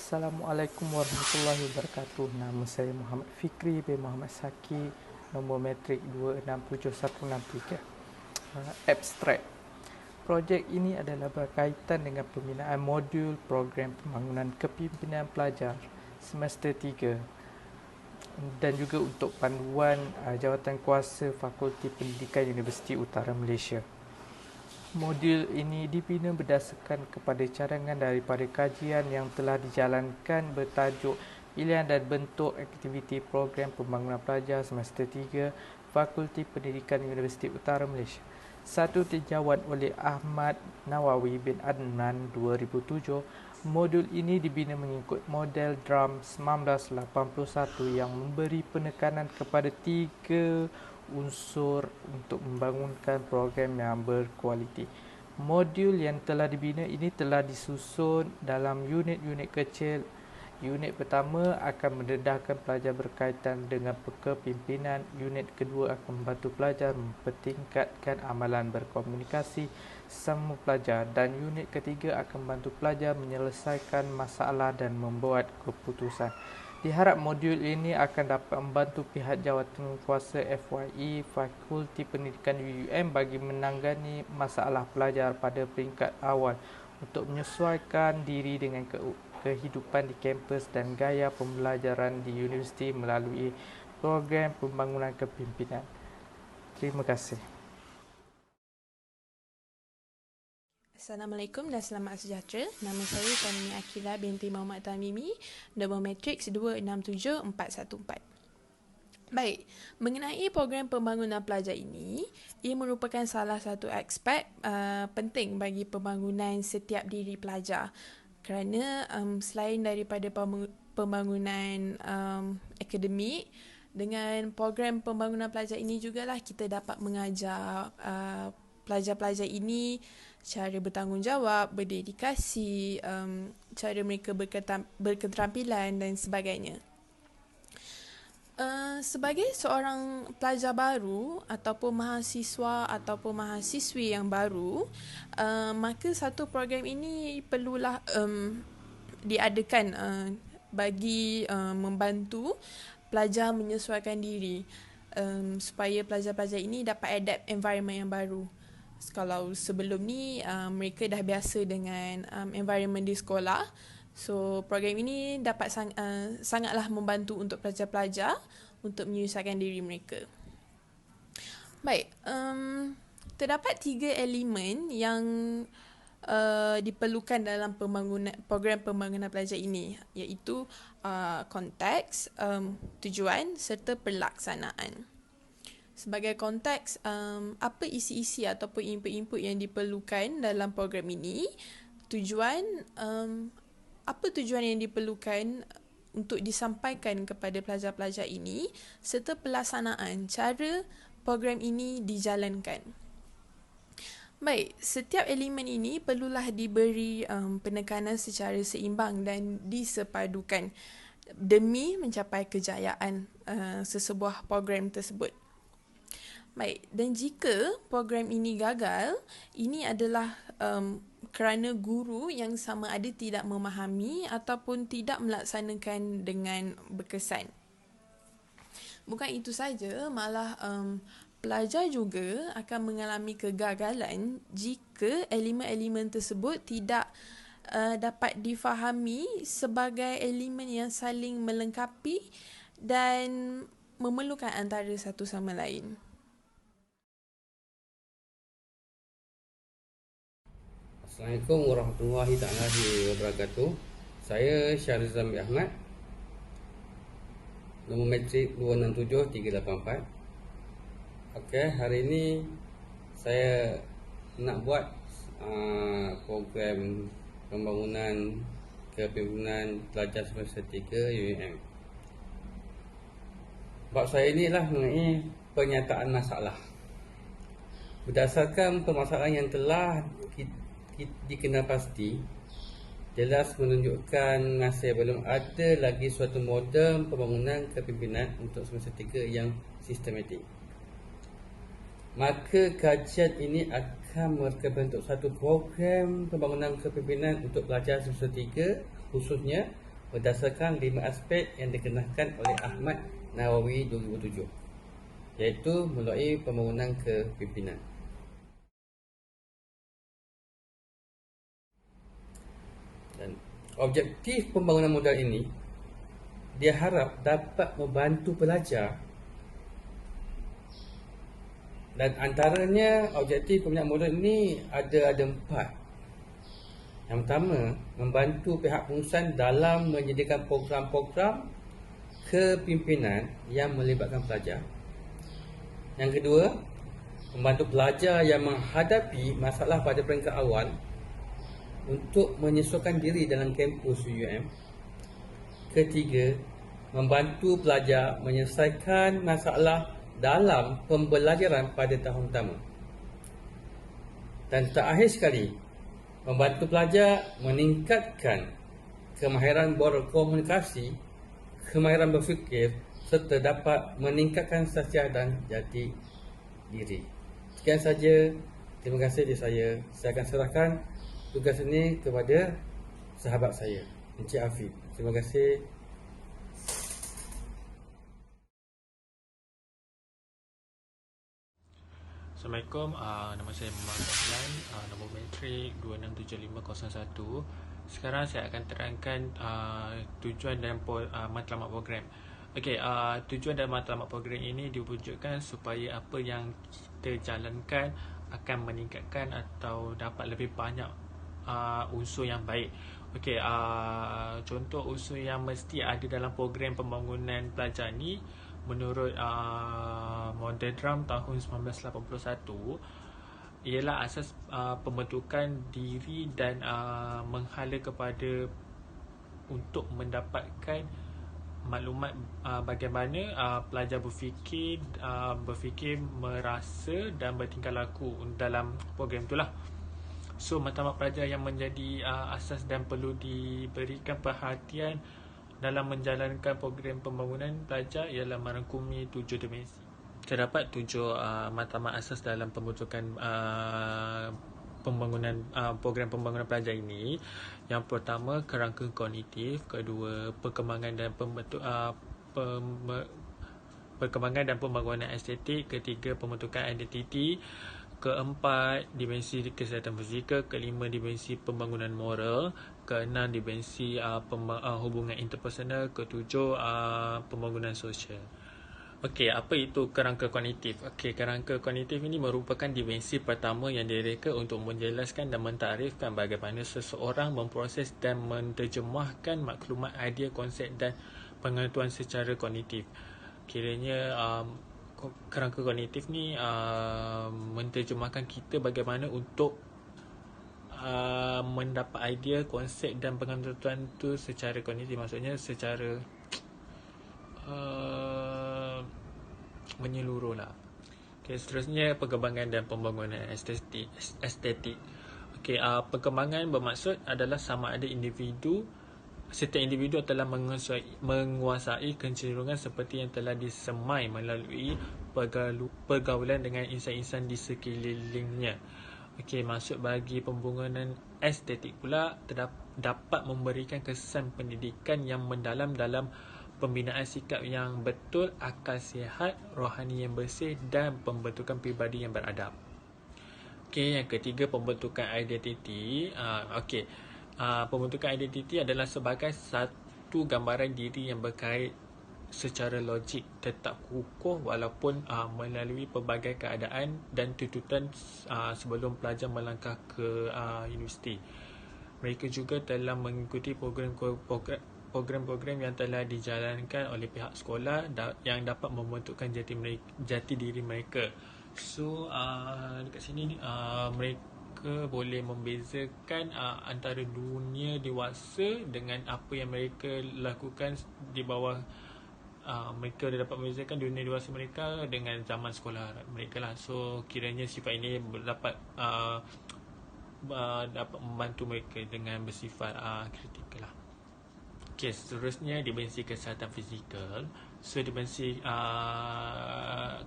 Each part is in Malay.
Assalamualaikum warahmatullahi wabarakatuh. Nama saya Muhammad Fikri bin Muhammad Saki, nombor matrik 267163. Abstrak. Projek ini adalah berkaitan dengan pembinaan modul program pembangunan kepimpinan pelajar semester 3 dan juga untuk panduan Jawatankuasa Fakulti Pendidikan Universiti Utara Malaysia. Modul ini dibina berdasarkan kepada cadangan daripada kajian yang telah dijalankan bertajuk Pilihan dan Bentuk Aktiviti Program Pembangunan Pelajar Semester 3 Fakulti Pendidikan Universiti Utara Malaysia. Satu tinjauan oleh Ahmad Nawawi bin Adnan 2007, modul ini dibina mengikut model DRAM 1981 yang memberi penekanan kepada 3 unsur untuk membangunkan program yang berkualiti. Modul yang telah dibina ini telah disusun dalam unit-unit kecil. Unit pertama akan mendedahkan pelajar berkaitan dengan kepimpinan. Unit kedua akan membantu pelajar mempertingkatkan amalan berkomunikasi sesama pelajar. Dan unit ketiga akan membantu pelajar menyelesaikan masalah dan membuat keputusan. Diharap modul ini akan dapat membantu pihak Jawatankuasa FYE Fakulti Pendidikan UUM bagi menangani masalah pelajar pada peringkat awal untuk menyesuaikan diri dengan kehidupan di kampus dan gaya pembelajaran di universiti melalui program pembangunan kepimpinan. Terima kasih. Assalamualaikum dan selamat sejahtera. Nama saya Tanimi Akila binti Muhammad Tamimi, nombor matriks 267414. Baik, mengenai program pembangunan pelajar ini, ia merupakan salah satu aspek penting bagi pembangunan setiap diri pelajar. Kerana selain daripada pembangunan akademik, dengan program pembangunan pelajar ini jugalah kita dapat mengajar pelajar-pelajar ini cara bertanggungjawab, berdedikasi, cara mereka berketerampilan dan sebagainya. Sebagai seorang pelajar baru ataupun mahasiswa ataupun mahasiswi yang baru, maka satu program ini perlulah diadakan bagi membantu pelajar menyesuaikan diri supaya pelajar-pelajar ini dapat adapt environment yang baru. Kalau sebelum ni mereka dah biasa dengan environment di sekolah, so program ini dapat sangatlah membantu untuk pelajar-pelajar untuk menyesuaikan diri mereka. Baik, terdapat 3 elemen yang diperlukan dalam program pembangunan pelajar ini, iaitu konteks, tujuan serta pelaksanaan. Sebagai konteks, apa isi-isi ataupun input-input yang diperlukan dalam program ini, tujuan, apa tujuan yang diperlukan untuk disampaikan kepada pelajar-pelajar ini, serta pelaksanaan cara program ini dijalankan. Baik, setiap elemen ini perlulah diberi penekanan secara seimbang dan disepadukan demi mencapai kejayaan sesebuah program tersebut. Baik, dan jika program ini gagal, ini adalah kerana guru yang sama ada tidak memahami ataupun tidak melaksanakan dengan berkesan. Bukan itu saja, malah pelajar juga akan mengalami kegagalan jika elemen-elemen tersebut tidak dapat difahami sebagai elemen yang saling melengkapi dan memerlukan antara satu sama lain. Assalamualaikum warahmatullahi wabarakatuh. Saya Syahrizal Zambi Ahmad, nombor matrik 267384. Okey, hari ini saya nak buat program pembangunan kepimpinan pelajar semester 3 UUM. Bab saya inilah mengenai penyataan masalah. Berdasarkan permasalahan yang telah dikenal pasti, jelas menunjukkan masih belum ada lagi suatu model pembangunan kepimpinan untuk semester 3 yang sistematik. Maka kajian ini akan membentuk satu program pembangunan kepimpinan untuk pelajar semester 3, khususnya berdasarkan 5 aspek yang dikenakan oleh Ahmad Nawawi 2007, iaitu melalui pembangunan kepimpinan. Dan objektif pembangunan modal ini dia harap dapat membantu pelajar, dan antaranya objektif pembinaan modal ini ada 4. Yang pertama, membantu pihak pengurusan dalam menyediakan program-program kepimpinan yang melibatkan pelajar. Yang kedua, membantu pelajar yang menghadapi masalah pada peringkat awal untuk menyesuaikan diri dalam kampus UUM. Ketiga, membantu pelajar menyelesaikan masalah dalam pembelajaran pada tahun pertama. Dan terakhir sekali, membantu pelajar meningkatkan kemahiran berkomunikasi, kemahiran berfikir, serta dapat meningkatkan sasiah dan jati diri. Sekian saja. Terima kasih dari saya. Saya akan serahkan tugas ini kepada sahabat saya, Encik Afif. Terima kasih. Assalamualaikum, nama saya Muhammad Azlan, nombor matrik 267501. Sekarang saya akan terangkan tujuan dan matlamat program. Okey, tujuan dan matlamat program ini diwujudkan supaya apa yang kita jalankan akan meningkatkan atau dapat lebih banyak unsur yang baik. Okey, contoh unsur yang mesti ada dalam program pembangunan pelajar ni menurut Model Drum tahun 1981 ialah asas pembentukan diri dan menghala kepada untuk mendapatkan maklumat bagaimana pelajar berfikir, merasa dan bertingkah laku dalam program itulah. So matlamat pelajar yang menjadi asas dan perlu diberikan perhatian dalam menjalankan program pembangunan pelajar ialah merangkumi 7 dimensi. Terdapat 7 matlamat asas dalam pembentukan pembangunan program pembangunan pelajar ini. Yang pertama, kerangka kognitif. Kedua, perkembangan dan perkembangan dan pembangunan estetik. Ketiga, pembentukan identiti. Keempat, dimensi kesihatan fizikal. Kelima, dimensi pembangunan moral. Keenam, dimensi hubungan interpersonal. Ketujuh, pembangunan sosial. Okey, apa itu kerangka kognitif? Okey, kerangka kognitif ini merupakan dimensi pertama yang direka untuk menjelaskan dan mentarifkan bagaimana seseorang memproses dan menterjemahkan maklumat, idea, konsep dan pengetahuan secara kognitif. Kiranya kerangka kognitif ni menterjemahkan kita bagaimana untuk mendapat idea, konsep dan pengetahuan tu secara kognitif. Maksudnya secara menyeluruh lah. Okay, seterusnya perkembangan dan pembangunan estetik. Okay, perkembangan bermaksud adalah sama ada setiap individu telah menguasai kecenderungan seperti yang telah disemai melalui pergaulan dengan insan-insan di sekelilingnya. Okey, maksud bagi pembangunan estetik pula dapat memberikan kesan pendidikan yang mendalam dalam pembinaan sikap yang betul, akal sihat, rohani yang bersih dan pembentukan pribadi yang beradab. Okey, yang ketiga, pembentukan identiti. Pembentukan identiti adalah sebagai satu gambaran diri yang berkait secara logik, tetap kukuh walaupun melalui pelbagai keadaan dan tuntutan sebelum pelajar melangkah ke universiti. Mereka juga telah mengikuti program-program yang telah dijalankan oleh pihak sekolah yang dapat membentukkan jati diri mereka. So dekat sini mereka boleh membezakan antara dunia dewasa dengan apa yang mereka lakukan di bawah. Mereka dapat membezakan dunia dewasa mereka dengan zaman sekolah mereka lah. So kiranya sifat ini dapat dapat membantu mereka dengan bersifat kritikal lah. Okey, seterusnya dimensi kesihatan fizikal. So dimensi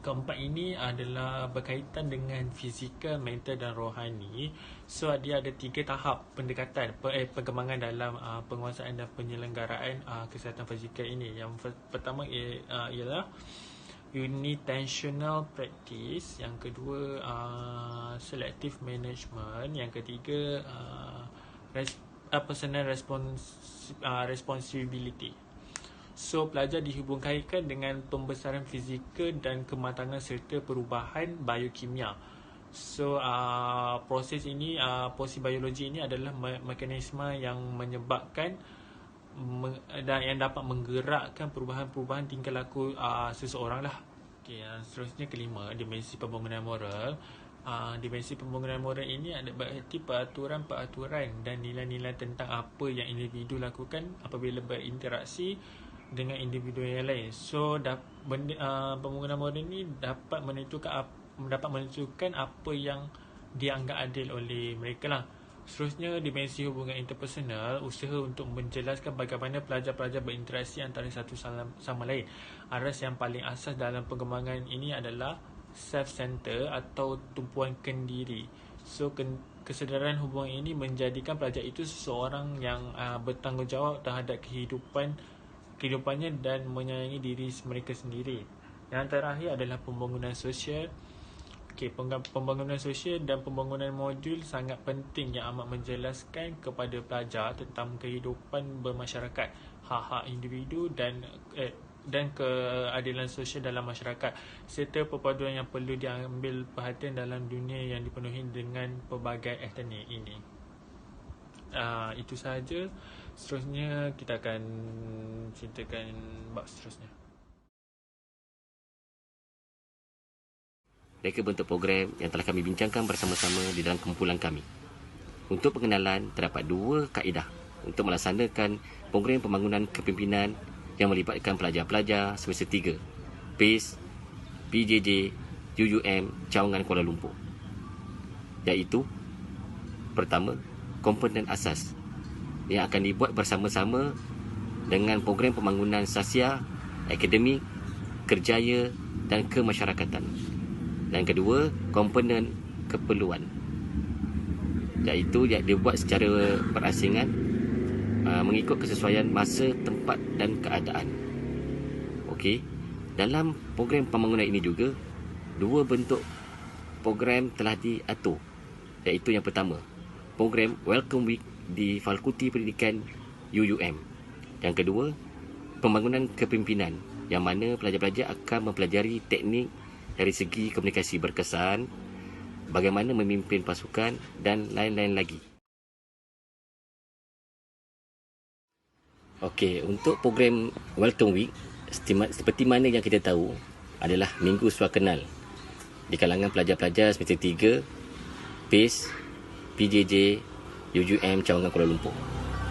keempat ini adalah berkaitan dengan fizikal, mental dan rohani. So dia ada 3 tahap pendekatan perkembangan dalam penguasaan dan penyelenggaraan kesihatan fizikal ini. Yang pertama ialah unitensional practice, yang kedua selective management, yang ketiga personal responsibility. So pelajar dihubungkaitkan dengan pembesaran fizikal dan kematangan serta perubahan biokimia. So proses ini, proses biologi ini adalah mekanisme yang menyebabkan dan yang dapat menggerakkan perubahan-perubahan tingkah laku seseorang lah. Okay, seterusnya kelima, dimensi pembangunan moral. Dimensi pembangunan moral ini ada berarti peraturan-peraturan dan nilai-nilai tentang apa yang individu lakukan apabila berinteraksi dengan individu yang lain. So pembangunan moral ini dapat menentukan apa yang dianggap adil oleh mereka lah. Seterusnya, dimensi hubungan interpersonal, usaha untuk menjelaskan bagaimana pelajar-pelajar berinteraksi antara satu sama lain. Aras yang paling asas dalam pengembangan ini adalah self-center atau tumpuan kendiri. So kesedaran hubungan ini menjadikan pelajar itu seseorang yang bertanggungjawab terhadap kehidupannya dan menyayangi diri mereka sendiri. Yang terakhir adalah pembangunan sosial. Okay, pembangunan sosial dan pembangunan modul sangat penting yang amat menjelaskan kepada pelajar tentang kehidupan bermasyarakat, hak-hak individu dan keadilan sosial dalam masyarakat, serta perpaduan yang perlu diambil perhatian dalam dunia yang dipenuhi dengan pelbagai etnik ini. Itu sahaja. Seterusnya kita akan ceritakan bab seterusnya. Reka bentuk program yang telah kami bincangkan bersama-sama di dalam kumpulan kami. Untuk pengenalan, terdapat 2 kaedah untuk melaksanakan program pembangunan kepimpinan yang melibatkan pelajar-pelajar semester 3, PACE, PJJ, UUM, Cawangan Kuala Lumpur. Iaitu, pertama, komponen asas yang akan dibuat bersama-sama dengan program pembangunan sosial, akademik, kerjaya dan kemasyarakatan. Dan kedua, komponen keperluan, iaitu dibuat secara berasingan mengikut kesesuaian masa, tempat dan keadaan. Okey, dalam program pembangunan ini juga 2 bentuk program telah diatur, iaitu yang pertama, program Welcome Week di Fakulti Pendidikan UUM. Yang kedua, pembangunan kepimpinan, yang mana pelajar-pelajar akan mempelajari teknik dari segi komunikasi berkesan, bagaimana memimpin pasukan dan lain-lain lagi. Okey, untuk program Welcome Week, seperti mana yang kita tahu, adalah minggu suakenal di kalangan pelajar-pelajar semester 3, PACE, PJJ, UUM Cawangan Kuala Lumpur.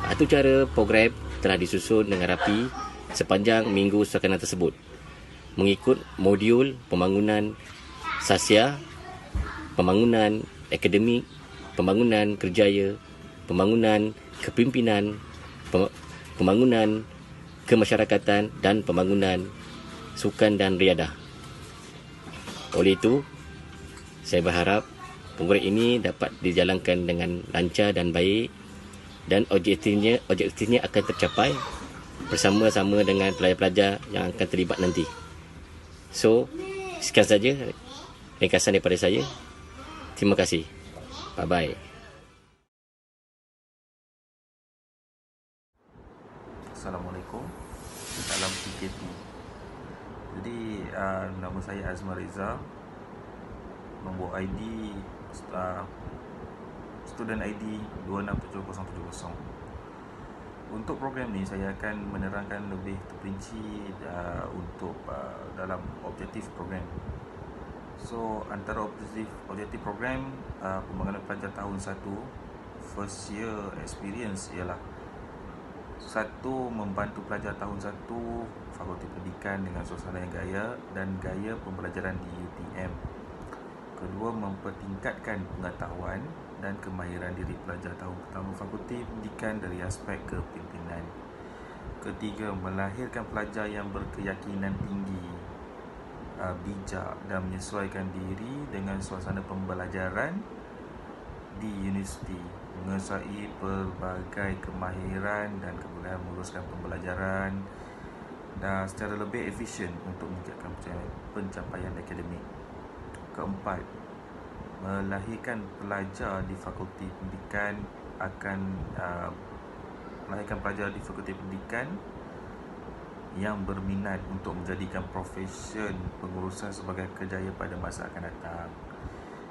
Itu cara program telah disusun dengan rapi sepanjang minggu suakenal tersebut, mengikut modul pembangunan sosial, pembangunan akademik, pembangunan kerjaya, pembangunan kepimpinan, pembangunan kemasyarakatan dan pembangunan sukan dan riadah. Oleh itu, saya berharap program ini dapat dijalankan dengan lancar dan baik, dan objektifnya akan tercapai bersama-sama dengan pelajar-pelajar yang akan terlibat nanti. So, sekian saja ringkasan daripada saya. Terima kasih. Bye-bye. Assalamualaikum. Salam PKP. Jadi, nama saya Azmar Reza. Nombor ID student ID 267070. Untuk program ni saya akan menerangkan lebih terperinci untuk dalam objektif program. So antara objektif program pembangunan pelajar tahun 1 first year experience ialah, 1. Membantu pelajar tahun 1 Fakulti Pendidikan dengan suasana yang gaya dan gaya pembelajaran di UTM. Kedua, mempertingkatkan pengetahuan dan kemahiran diri pelajar tahun pertama Fakulti Pendidikan dari aspek kepimpinan. Ketiga, melahirkan pelajar yang berkeyakinan tinggi, bijak dan menyesuaikan diri dengan suasana pembelajaran di universiti, menguasai pelbagai kemahiran dan kebolehan menguruskan pembelajaran dan secara lebih efisien untuk meningkatkan pencapaian akademik. Keempat, melahirkan pelajar di fakulti pendidikan yang berminat untuk menjadikan profesion pengurusan sebagai kerjaya pada masa akan datang.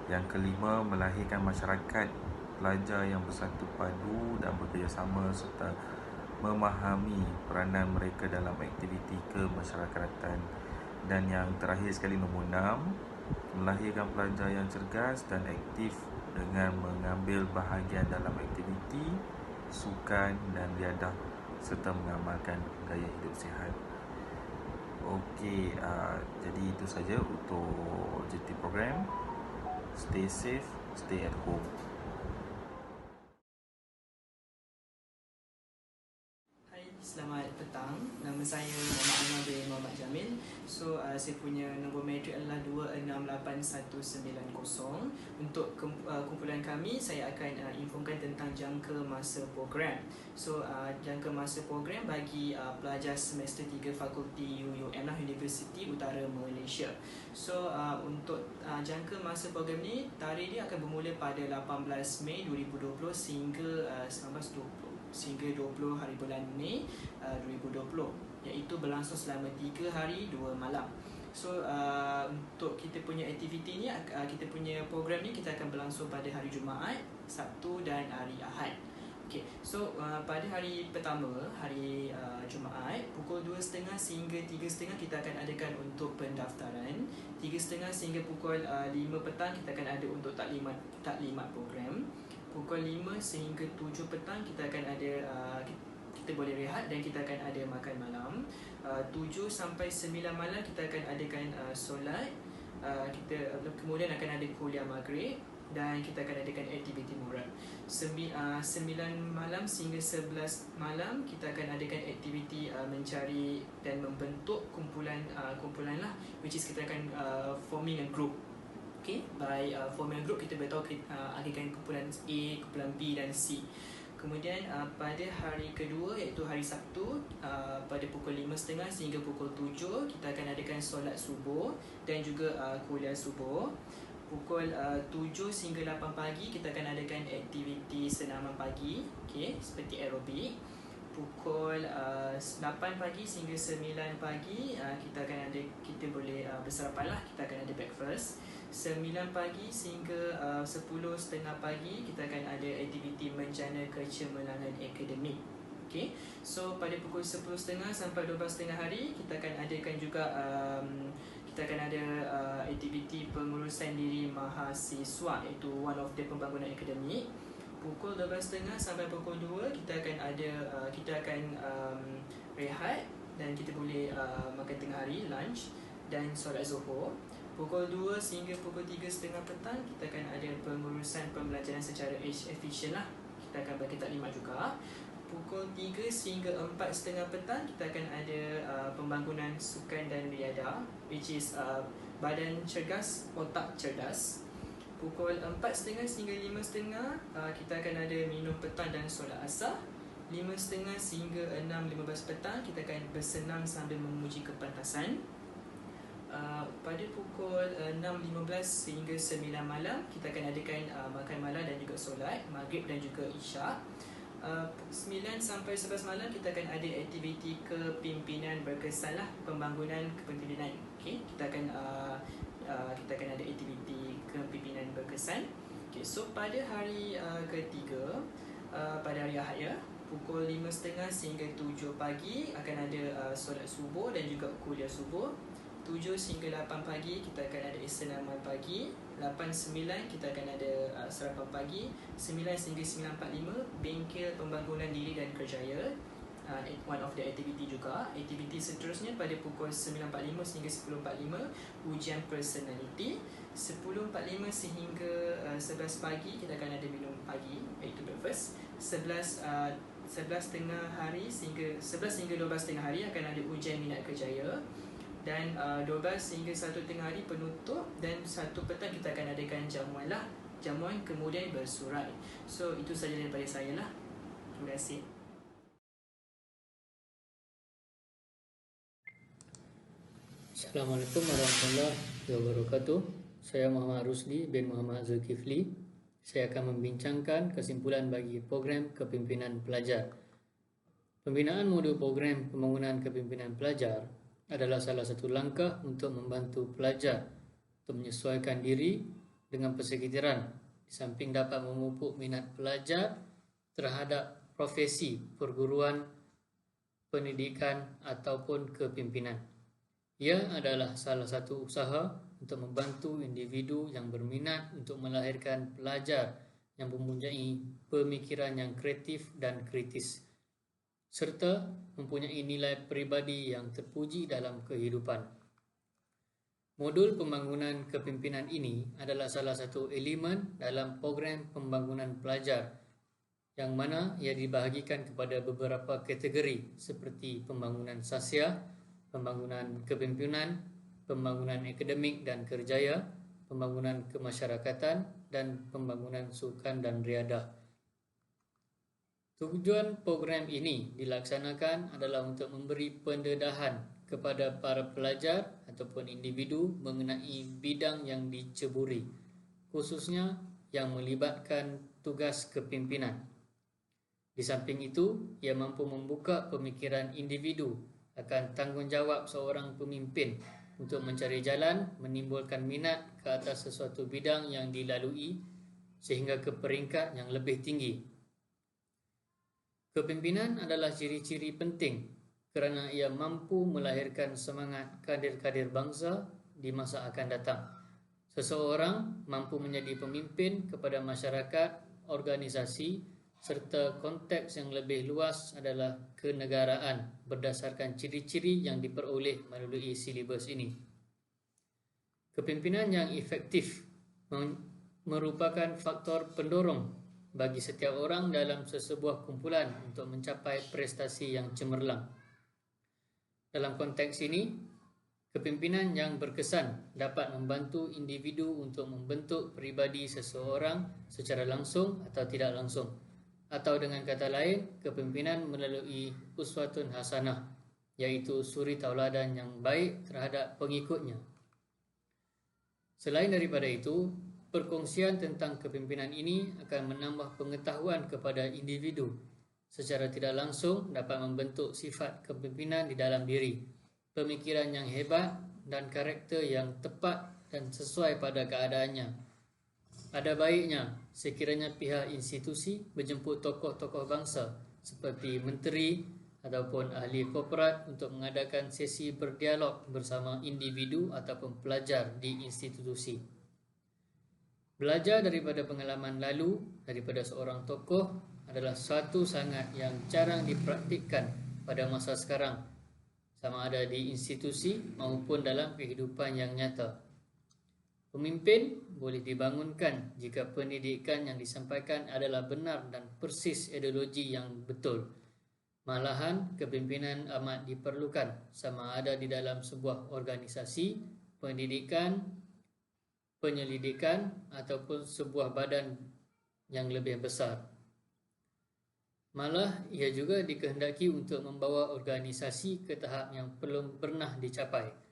Yang kelima, melahirkan masyarakat pelajar yang bersatu padu dan bekerjasama serta memahami peranan mereka dalam aktiviti kemasyarakatan. Dan yang terakhir sekali, nombor 6, melahirkan pelajar yang cergas dan aktif dengan mengambil bahagian dalam aktiviti sukan dan riadah serta mengamalkan gaya hidup sihat. Okey, jadi itu saja untuk JT program. Stay safe, stay at home. Hai, selamat petang. Nama saya Muhammad Anwar bin Muhammad Jamil. So, saya punya nombor matrik adalah 268190. Untuk kumpulan kami, saya akan infokan tentang jangka masa program. So, jangka masa program bagi pelajar semester 3 Fakulti UUM lah, Universiti Utara Malaysia. So, untuk jangka masa program ni, tarikh dia akan bermula pada 18 Mei 2020 sehingga 20 hari bulan Mei 2020, iaitu berlangsung selama 3 hari 2 malam. So, untuk kita punya aktiviti ni, kita punya program ni kita akan berlangsung pada hari Jumaat, Sabtu dan hari Ahad. Okay, so pada hari pertama, hari Jumaat, pukul 2.30 sehingga 3.30 kita akan adakan untuk pendaftaran. 3.30 sehingga pukul 5 petang kita akan ada untuk taklimat program. Pukul 5 sehingga 7 petang kita akan ada kita boleh rehat dan kita akan ada makan malam. 7 sampai 9 malam kita akan adakan solat. Kita kemudian akan ada kuliah maghrib dan kita akan adakan aktiviti moral. 9 malam sehingga 11 malam kita akan adakan aktiviti mencari dan membentuk kumpulan lah, which is kita akan forming a group. Okay, by forming a group kita beritahu adakan kumpulan A, kumpulan B dan C. Kemudian pada hari kedua iaitu hari Sabtu, pada pukul 5.30 sehingga pukul 7 kita akan adakan solat subuh dan juga kuliah subuh. Pukul 7 sehingga 8 pagi kita akan adakan aktiviti senaman pagi, okay, seperti aerobik. Pukul 8 pagi sehingga 9 pagi kita boleh bersarapan lah, kita akan ada breakfast. 9 pagi sehingga 10.30 pagi kita akan ada aktiviti menjana kecemerlangan akademik. Okay, so pada pukul 10.30 sampai 12.30 hari kita akan adakan juga kita akan ada aktiviti pengurusan diri mahasiswa, iaitu one of the pembangunan akademik. Pukul 12.30 sampai pukul 2 kita akan rehat dan kita boleh makan tengah hari, lunch dan solat zuhur. Pukul 2 sehingga pukul 3.30 petang kita akan ada pengurusan pembelajaran secara efisien lah, kita akan bagi taklimat juga. Pukul 3 sehingga 4.30 petang kita akan ada pembangunan sukan dan riadah, which is badan cergas, otak cerdas. Pukul 4.30 sehingga 5.30 kita akan ada minum petang dan solat asar. 5.30 sehingga 6.15 petang kita akan bersenam sambil memuji kepantasan. Pada pukul 6.15 sehingga 9 malam kita akan adakan makan malam dan juga solat maghrib dan juga isyak. 9 sampai 11 malam kita akan ada aktiviti kepimpinan berkesan lah, pembangunan kepimpinan. Okay, kita akan ada aktiviti kepimpinan berkesan. Okay, so pada hari ketiga, pada hari Ahad ya, pukul 5.30 sehingga 7 pagi akan ada solat subuh dan juga kuliah subuh. 7 sehingga 8 pagi kita akan ada senaman pagi. 8.9 kita akan ada sarapan pagi. 9 sehingga 9.45 bengkel pembangunan diri dan kerjaya. one of the activity juga. Aktiviti seterusnya pada pukul 9.45 sehingga 10.45 ujian personality. 10.45 sehingga 11 pagi kita akan ada minum pagi iaitu breakfast. 11 tengah hari sehingga 11 hingga 12 tengah hari akan ada ujian minat kerjaya. Dan 12 hingga 1 tengah hari penutup, dan 1 petang kita akan adakan jamuan kemudian bersurai. So itu saja daripada saya lah. Terima kasih. Assalamualaikum warahmatullahi wabarakatuh. Saya Muhammad Rusdi bin Muhammad Zulkifli. Saya akan membincangkan kesimpulan bagi program kepimpinan pelajar. Pembinaan modul program pembangunan kepimpinan pelajar adalah salah satu langkah untuk membantu pelajar untuk menyesuaikan diri dengan persekitaran, di samping dapat memupuk minat pelajar terhadap profesi perguruan, pendidikan ataupun kepimpinan. Ia adalah salah satu usaha untuk membantu individu yang berminat untuk melahirkan pelajar yang mempunyai pemikiran yang kreatif dan kritis, serta mempunyai nilai peribadi yang terpuji dalam kehidupan. Modul pembangunan kepimpinan ini adalah salah satu elemen dalam program pembangunan pelajar, yang mana ia dibahagikan kepada beberapa kategori seperti pembangunan sosial, pembangunan kepimpinan, pembangunan akademik dan kerjaya, pembangunan kemasyarakatan, dan pembangunan sukan dan riadah. Tujuan program ini dilaksanakan adalah untuk memberi pendedahan kepada para pelajar ataupun individu mengenai bidang yang diceburi, khususnya yang melibatkan tugas kepimpinan. Di samping itu, ia mampu membuka pemikiran individu akan tanggungjawab seorang pemimpin untuk mencari jalan menimbulkan minat ke atas sesuatu bidang yang dilalui sehingga ke peringkat yang lebih tinggi. Kepimpinan adalah ciri-ciri penting kerana ia mampu melahirkan semangat kadir-kadir bangsa di masa akan datang. Seseorang mampu menjadi pemimpin kepada masyarakat, organisasi, serta konteks yang lebih luas adalah kenegaraan berdasarkan ciri-ciri yang diperoleh melalui silibus ini. Kepimpinan yang efektif merupakan faktor pendorong bagi setiap orang dalam sesebuah kumpulan untuk mencapai prestasi yang cemerlang. Dalam konteks ini, kepimpinan yang berkesan dapat membantu individu untuk membentuk peribadi seseorang secara langsung atau tidak langsung. Atau dengan kata lain, kepimpinan melalui uswatun hasanah, iaitu suri tauladan yang baik terhadap pengikutnya. Selain daripada itu, perkongsian tentang kepimpinan ini akan menambah pengetahuan kepada individu. Secara tidak langsung dapat membentuk sifat kepimpinan di dalam diri, pemikiran yang hebat dan karakter yang tepat dan sesuai pada keadaannya. Ada baiknya sekiranya pihak institusi menjemput tokoh-tokoh bangsa seperti menteri ataupun ahli korporat untuk mengadakan sesi berdialog bersama individu ataupun pelajar di institusi. Belajar daripada pengalaman lalu daripada seorang tokoh adalah satu sangat yang jarang dipraktikkan pada masa sekarang, sama ada di institusi maupun dalam kehidupan yang nyata. Pemimpin boleh dibangunkan jika pendidikan yang disampaikan adalah benar dan persis ideologi yang betul. Malahan, kepimpinan amat diperlukan sama ada di dalam sebuah organisasi, pendidikan, penyelidikan ataupun sebuah badan yang lebih besar. Malah, ia juga dikehendaki untuk membawa organisasi ke tahap yang belum pernah dicapai.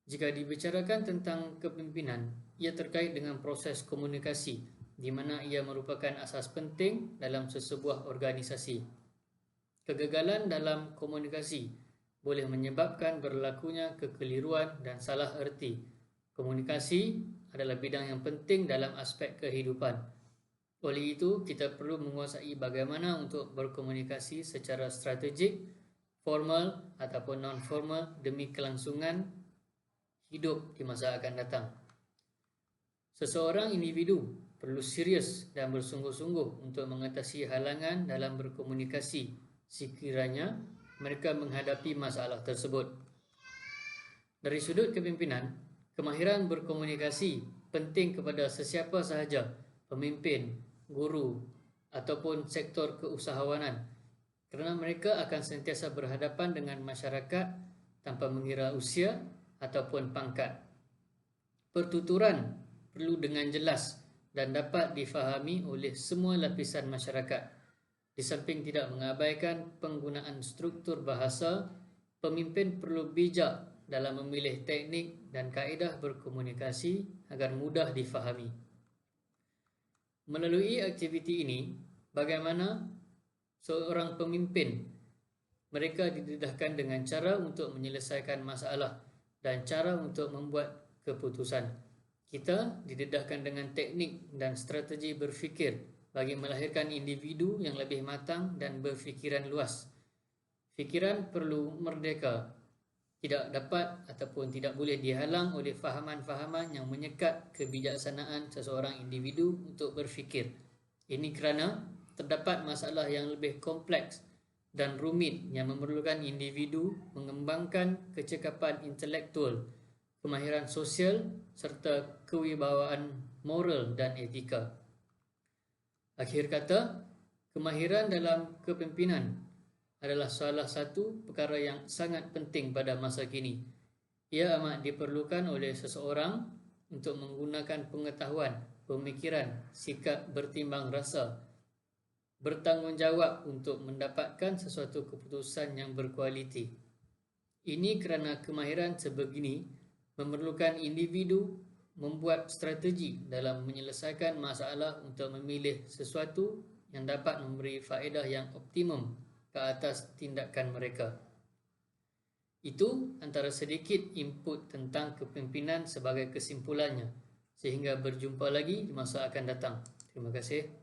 Jika dibicarakan tentang kepimpinan, ia terkait dengan proses komunikasi, di mana ia merupakan asas penting dalam sesebuah organisasi. Kegagalan dalam komunikasi boleh menyebabkan berlakunya kekeliruan dan salah erti. Komunikasi adalah bidang yang penting dalam aspek kehidupan. Oleh itu, kita perlu menguasai bagaimana untuk berkomunikasi secara strategik, formal ataupun non-formal demi kelangsungan hidup di masa akan datang. Seseorang individu perlu serius dan bersungguh-sungguh untuk mengatasi halangan dalam berkomunikasi sekiranya mereka menghadapi masalah tersebut. Dari sudut kepimpinan, kemahiran berkomunikasi penting kepada sesiapa sahaja, pemimpin, guru ataupun sektor keusahawanan, kerana mereka akan sentiasa berhadapan dengan masyarakat tanpa mengira usia ataupun pangkat. Pertuturan perlu dengan jelas dan dapat difahami oleh semua lapisan masyarakat. Di samping tidak mengabaikan penggunaan struktur bahasa, pemimpin perlu bijak dalam memilih teknik dan kaedah berkomunikasi agar mudah difahami. Melalui aktiviti ini, bagaimana seorang pemimpin mereka didedahkan dengan cara untuk menyelesaikan masalah dan cara untuk membuat keputusan. Kita didedahkan dengan teknik dan strategi berfikir bagi melahirkan individu yang lebih matang dan berfikiran luas. Fikiran perlu merdeka, tidak dapat ataupun tidak boleh dihalang oleh fahaman-fahaman yang menyekat kebijaksanaan seseorang individu untuk berfikir. Ini kerana terdapat masalah yang lebih kompleks dan rumit yang memerlukan individu mengembangkan kecekapan intelektual, kemahiran sosial serta kewibawaan moral dan etika. Akhir kata, kemahiran dalam kepimpinan adalah salah satu perkara yang sangat penting pada masa kini. Ia amat diperlukan oleh seseorang untuk menggunakan pengetahuan, pemikiran, sikap bertimbang rasa, bertanggungjawab untuk mendapatkan sesuatu keputusan yang berkualiti. Ini kerana kemahiran sebegini memerlukan individu membuat strategi dalam menyelesaikan masalah untuk memilih sesuatu yang dapat memberi faedah yang optimum ke atas tindakan mereka. Itu antara sedikit input tentang kepimpinan sebagai kesimpulannya. Sehingga berjumpa lagi di masa akan datang. Terima kasih.